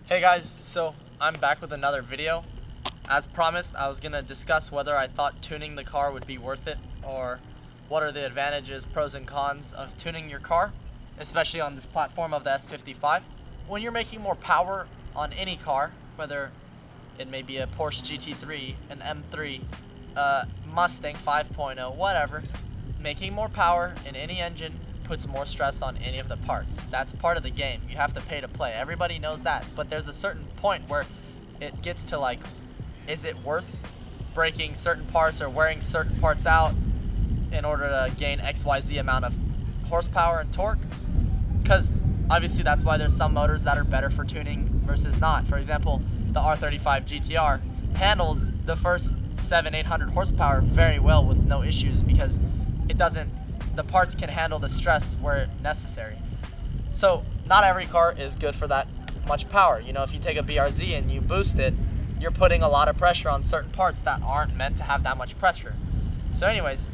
Hey guys, so I'm back with another video. As promised, I was going to discuss whether I thought tuning the car would be worth it, or what are the advantages, pros and cons of tuning your car, especially on this platform of the S55. When you're making more power on any car, whether it may be a Porsche GT3, an M3, Mustang 5.0, whatever, making more power in any engine puts more stress on any of the parts. That's part of the game. You have to pay to play. Everybody knows that. But there's a certain point where it gets to like, is it worth breaking certain parts or wearing certain parts out in order to gain XYZ amount of horsepower and torque? Because obviously that's why there's some motors that are better for tuning versus not. For example, the R35 GTR handles the first 700-800 horsepower very well with no issues because the parts can handle the stress where necessary. So not every car is good for that much power. You know, if you take a BRZ and you boost it, you're putting a lot of pressure on certain parts that aren't meant to have that much pressure. So anyways,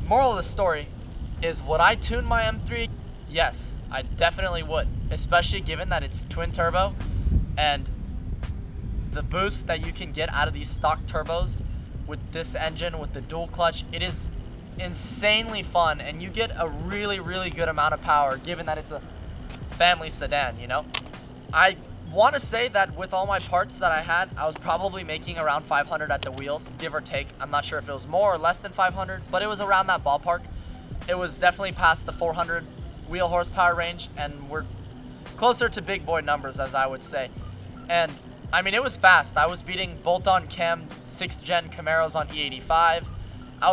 moral of the story is, would I tune my M3? Yes, I definitely would, especially given that it's twin turbo and the boost that you can get out of these stock turbos with this engine, with the dual clutch, it is insanely fun, and you get a really, really good amount of power given that it's a family sedan, you know? I want to say that with all my parts that I had, I was probably making around 500 at the wheels, give or take. I'm not sure if it was more or less than 500, but it was around that ballpark. It was definitely past the 400 wheel horsepower range, and we're closer to big boy numbers, as I would say. And I mean, it was fast. I was beating bolt-on cam 6th gen Camaros on E85. I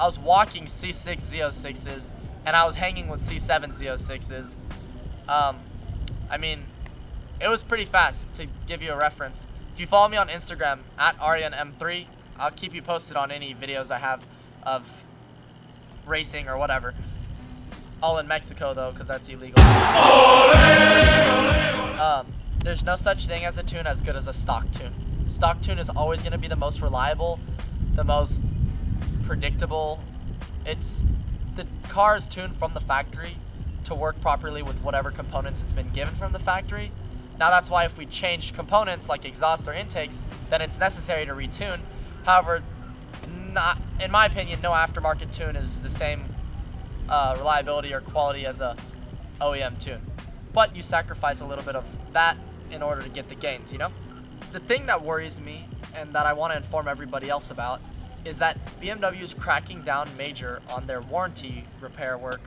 was walking C6 Z06s, and I was hanging with C7 Z06s. I mean, it was pretty fast. To give you a reference, if you follow me on Instagram at AryanM3, I'll keep you posted on any videos I have of racing or whatever. All in Mexico though, because that's illegal. There's no such thing as a tune as good as a stock tune. Stock tune is always going to be the most reliable, the most predictable. The car is tuned from the factory to work properly with whatever components it's been given from the factory. Now that's why if we change components like exhaust or intakes, then it's necessary to retune. However, not, in my opinion, no aftermarket tune is the same reliability or quality as a OEM tune. But you sacrifice a little bit of that in order to get the gains, you know? The thing that worries me and that I want to inform everybody else about is that BMW is cracking down major on their warranty repair work.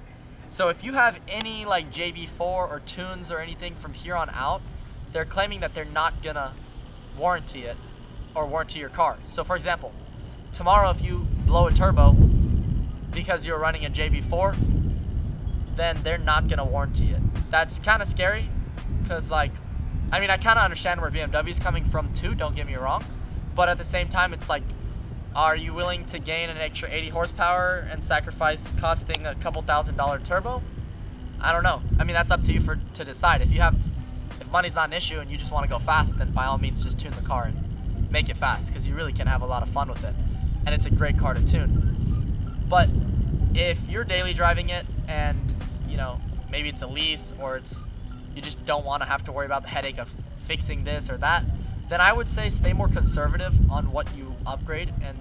So if you have any like JB4 or tunes or anything from here on out, they're claiming that they're not gonna warranty it or warranty your car. So for example, tomorrow if you blow a turbo because you're running a JB4, then they're not gonna warranty it. That's kind of scary because I kind of understand where BMW is coming from too, don't get me wrong, but at the same time it's like, are you willing to gain an extra 80 horsepower and sacrifice costing a couple $1,000 turbo? I don't know. I mean, that's up to you to decide. If money's not an issue and you just want to go fast, then by all means just tune the car and make it fast, because you really can have a lot of fun with it. And it's a great car to tune. But if you're daily driving it and, you know, maybe it's a lease or you just don't want to have to worry about the headache of fixing this or that, then I would say stay more conservative on what you upgrade and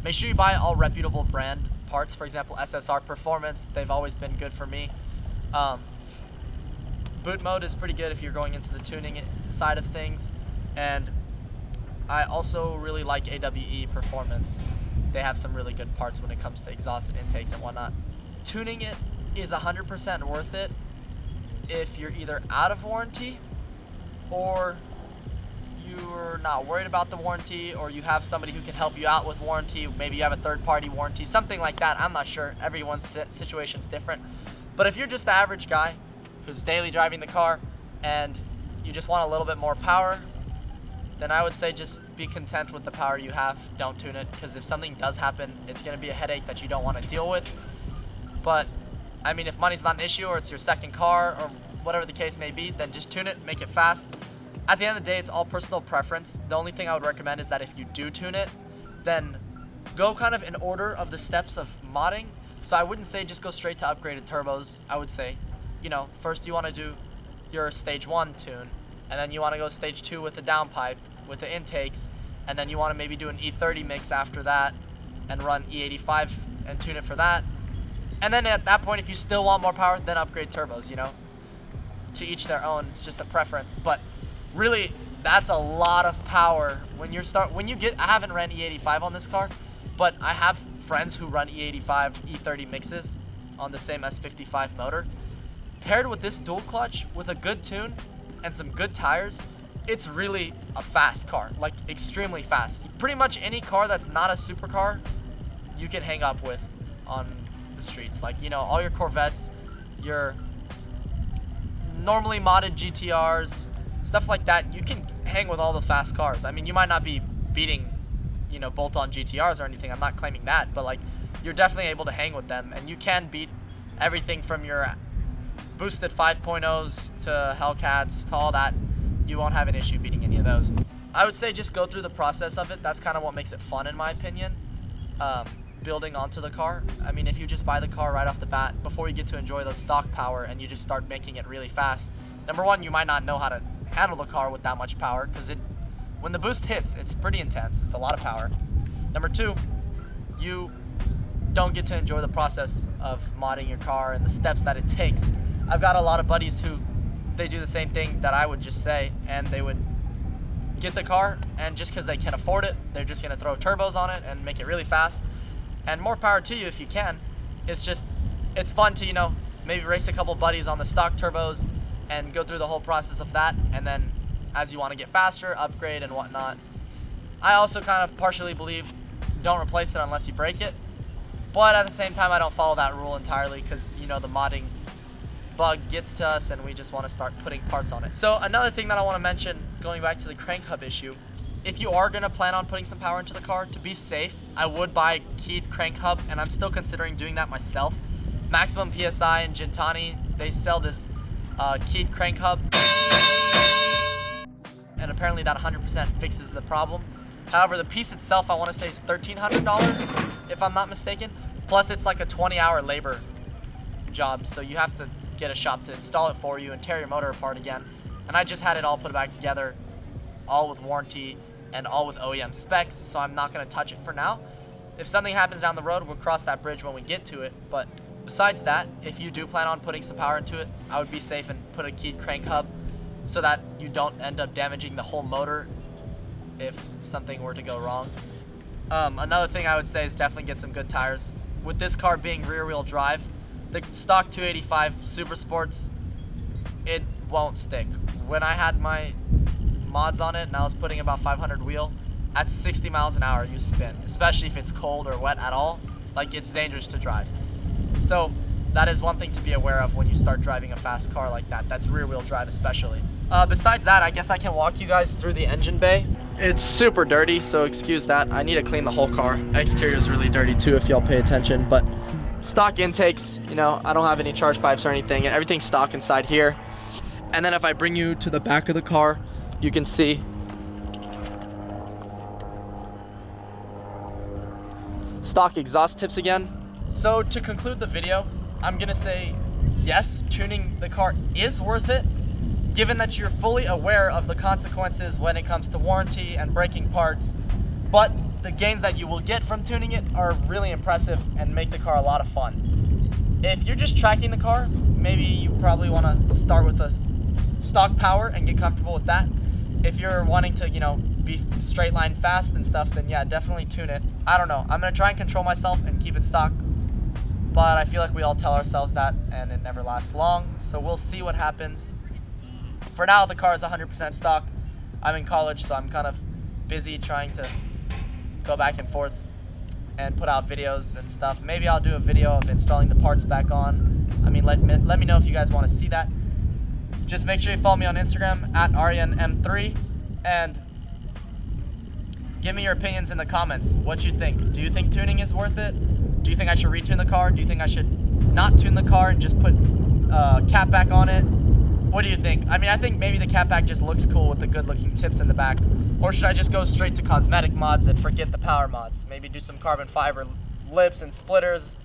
make sure you buy all reputable brand parts. For example, SSR Performance, they've always been good for me. Boot mode is pretty good if you're going into the tuning side of things. And I also really like AWE Performance. They have some really good parts when it comes to exhaust and intakes and whatnot. Tuning it is 100% worth it if you're either out of warranty or you're not worried about the warranty, or you have somebody who can help you out with warranty. Maybe you have a third-party warranty, something like that. I'm not sure. Everyone's situation's different. But if you're just the average guy who's daily driving the car and you just want a little bit more power, then I would say just be content with the power you have. Don't tune it, because if something does happen, it's going to be a headache that you don't want to deal with. But, I mean, if money's not an issue or it's your second car or whatever the case may be, then just tune it, make it fast. At the end of the day, it's all personal preference. The only thing I would recommend is that if you do tune it, then go kind of in order of the steps of modding. So I wouldn't say just go straight to upgraded turbos. I would say, you know, first you want to do your stage 1 tune, and then you want to go stage 2 with the downpipe, with the intakes, and then you want to maybe do an E30 mix after that and run E85 and tune it for that. And then at that point, if you still want more power, then upgrade turbos, you know? To each their own, it's just a preference. But really, that's a lot of power when you get, I haven't ran E85 on this car, but I have friends who run E85, E30 mixes on the same S55 motor. Paired with this dual clutch, with a good tune and some good tires, it's really a fast car, like extremely fast. Pretty much any car that's not a supercar, you can hang up with on the streets. Like, you know, all your Corvettes, your normally modded GTRs, stuff like that, you can hang with all the fast cars. I mean, you might not be beating, you know, bolt-on GTRs or anything, I'm not claiming that, but like, you're definitely able to hang with them, and you can beat everything from your boosted 5.0s to Hellcats to all that. You won't have an issue beating any of those. I would say just go through the process of it. That's kind of what makes it fun, in my opinion, building onto the car. I mean, if you just buy the car right off the bat, before you get to enjoy the stock power and you just start making it really fast, number one, you might not know how to handle the car with that much power, because when the boost hits, it's pretty intense. It's a lot of power. Number two, you don't get to enjoy the process of modding your car and the steps that it takes. I've got a lot of buddies who, they do the same thing that I would just say, and they would get the car, and just because they can afford it, they're just going to throw turbos on it and make it really fast. And more power to you if you can. It's fun to, you know, maybe race a couple buddies on the stock turbos and go through the whole process of that, and then as you want to get faster, upgrade and whatnot. I also kind of partially believe don't replace it unless you break it, but at the same time I don't follow that rule entirely, because, you know, the modding bug gets to us and we just want to start putting parts on it. So another thing that I want to mention, going back to the crank hub issue, if you are going to plan on putting some power into the car, to be safe, I would buy a keyed crank hub, and I'm still considering doing that myself. Maximum PSI and Gintani, they sell this keyed crank hub, and apparently that 100% fixes the problem. However, the piece itself, I want to say, is $1,300 if I'm not mistaken, plus it's like a 20-hour labor job, so you have to get a shop to install it for you and tear your motor apart again. And I just had it all put back together, all with warranty and all with OEM specs, so I'm not going to touch it for now. If something happens down the road, we'll cross that bridge when we get to it. But besides that, if you do plan on putting some power into it, I would be safe and put a keyed crank hub so that you don't end up damaging the whole motor if something were to go wrong. Another thing I would say is definitely get some good tires. With this car being rear-wheel drive, the stock 285 Super Sports, it won't stick. When I had my mods on it and I was putting about 500 wheel, at 60 miles an hour you spin, especially if it's cold or wet at all. Like, it's dangerous to drive. So that is one thing to be aware of when you start driving a fast car like that. That's rear-wheel drive especially. Besides that, I guess I can walk you guys through the engine bay. It's super dirty, so excuse that. I need to clean the whole car. Exterior is really dirty too if y'all pay attention, but stock intakes, you know, I don't have any charge pipes or anything. Everything's stock inside here. And then if I bring you to the back of the car, you can see stock exhaust tips again. So to conclude the video, I'm gonna say yes, tuning the car is worth it, given that you're fully aware of the consequences when it comes to warranty and breaking parts, but the gains that you will get from tuning it are really impressive and make the car a lot of fun. If you're just tracking the car, maybe you probably want to start with a stock power and get comfortable with that. If you're wanting to, you know, be straight line fast and stuff, then yeah, definitely tune it. I don't know, I'm gonna try and control myself and keep it stock, but I feel like we all tell ourselves that and it never lasts long, so we'll see what happens. For now, the car is 100% stock. I'm in college, so I'm kind of busy trying to go back and forth and put out videos and stuff. Maybe I'll do a video of installing the parts back on. I mean, let me know if you guys want to see that. Just make sure you follow me on Instagram at AryanM3 and give me your opinions in the comments. What you think? Do you think tuning is worth it? Do you think I should retune the car? Do you think I should not tune the car and just put cap back on it? What do you think? I mean, I think maybe the cat back just looks cool with the good looking tips in the back. Or should I just go straight to cosmetic mods and forget the power mods? Maybe do some carbon fiber lips and splitters,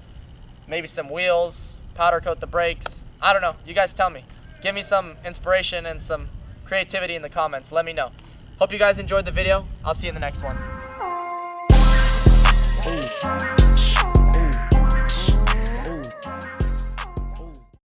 maybe some wheels, powder coat the brakes. I don't know, you guys tell me. Give me some inspiration and some creativity in the comments. Let me know. Hope you guys enjoyed the video. I'll see you in the next one.